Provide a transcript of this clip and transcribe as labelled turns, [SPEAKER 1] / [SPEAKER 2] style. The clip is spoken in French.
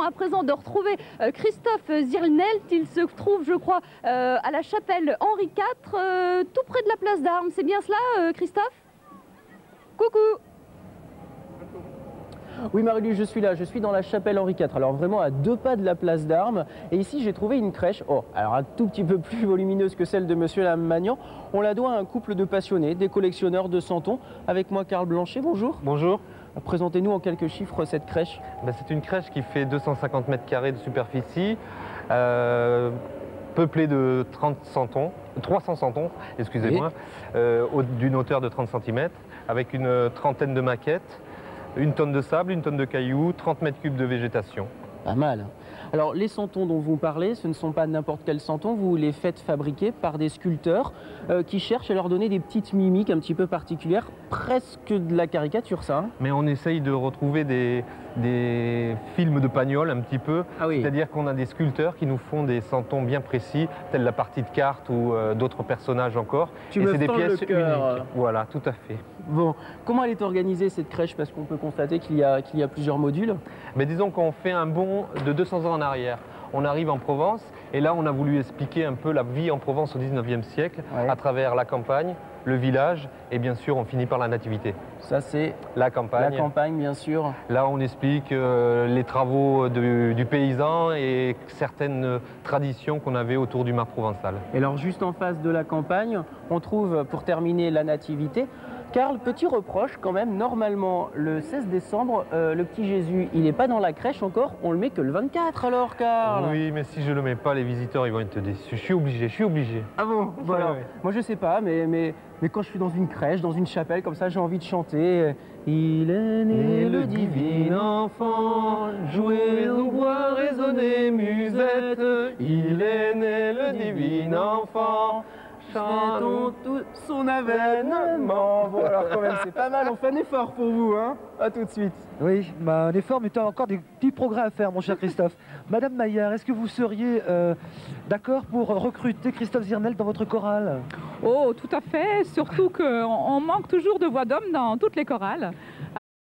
[SPEAKER 1] à présent de retrouver Christophe Zirnelt. Il se trouve, je crois, à la chapelle Henri IV, tout près de la place d'Armes. C'est bien cela, Christophe? Coucou!
[SPEAKER 2] Oui Marie-Luce, je suis là, je suis dans la chapelle Henri IV, alors vraiment à 2 pas de la place d'Armes. Et ici j'ai trouvé une crèche, alors un tout petit peu plus volumineuse que celle de Monsieur Lam-Magnan. On la doit à un couple de passionnés, des collectionneurs de santons. Avec moi Karl Blanchet, bonjour.
[SPEAKER 3] Bonjour.
[SPEAKER 2] Présentez-nous en quelques chiffres cette crèche.
[SPEAKER 3] C'est une crèche qui fait 250 mètres carrés de superficie, peuplée de 300 santons, excusez-moi, d'une hauteur de 30 cm, avec une trentaine de maquettes. 1 tonne de sable, 1 tonne de cailloux, 30 mètres cubes de végétation.
[SPEAKER 2] Pas mal. Alors les santons dont vous parlez, ce ne sont pas n'importe quels santons, vous les faites fabriquer par des sculpteurs qui cherchent à leur donner des petites mimiques un petit peu particulières, presque de la caricature ça. Hein.
[SPEAKER 3] Mais on essaye de retrouver des films de Pagnol un petit peu, c'est-à-dire qu'on a des sculpteurs qui nous font des santons bien précis, telle la partie de cartes ou d'autres personnages encore.
[SPEAKER 2] Tu me
[SPEAKER 3] c'est des
[SPEAKER 2] fends
[SPEAKER 3] pièces
[SPEAKER 2] le cœur.
[SPEAKER 3] uniques. Voilà, tout à fait.
[SPEAKER 2] Bon, comment elle est organisée cette crèche? Parce qu'on peut constater qu'il y a plusieurs modules.
[SPEAKER 3] Mais disons qu'on fait un bond de 200 ans en arrière. On arrive en Provence et là on a voulu expliquer un peu la vie en Provence au 19e siècle à travers la campagne, le village et bien sûr on finit par la nativité.
[SPEAKER 2] Ça c'est
[SPEAKER 3] la campagne.
[SPEAKER 2] La campagne bien sûr.
[SPEAKER 3] Là on explique les travaux du paysan et certaines traditions qu'on avait autour du mar provençal.
[SPEAKER 2] Et alors juste en face de la campagne, on trouve pour terminer la nativité. Karl, petit reproche quand même, normalement le 16 décembre, le petit Jésus, il n'est pas dans la crèche encore, on le met que le 24 alors Karl.
[SPEAKER 3] Oui, mais si je le mets pas, les visiteurs ils vont être déçus, je suis obligé.
[SPEAKER 2] Ah bon, voilà.
[SPEAKER 3] Ouais.
[SPEAKER 2] Moi je sais pas, mais quand je suis dans une crèche, dans une chapelle comme ça, j'ai envie de chanter. Il est né le divin enfant, jouez au bois, résonnez musette. Il est né le divin enfant. Chantons tout son avènement. Bon alors quand même c'est pas mal, on fait un effort pour vous, hein. À tout de suite.
[SPEAKER 4] Oui, un effort, mais tu as encore des petits progrès à faire, mon cher Christophe. Madame Maillard, est-ce que vous seriez d'accord pour recruter Christophe Zirnelt dans votre chorale?
[SPEAKER 5] Oh, tout à fait, surtout qu'on manque toujours de voix d'homme dans toutes les chorales.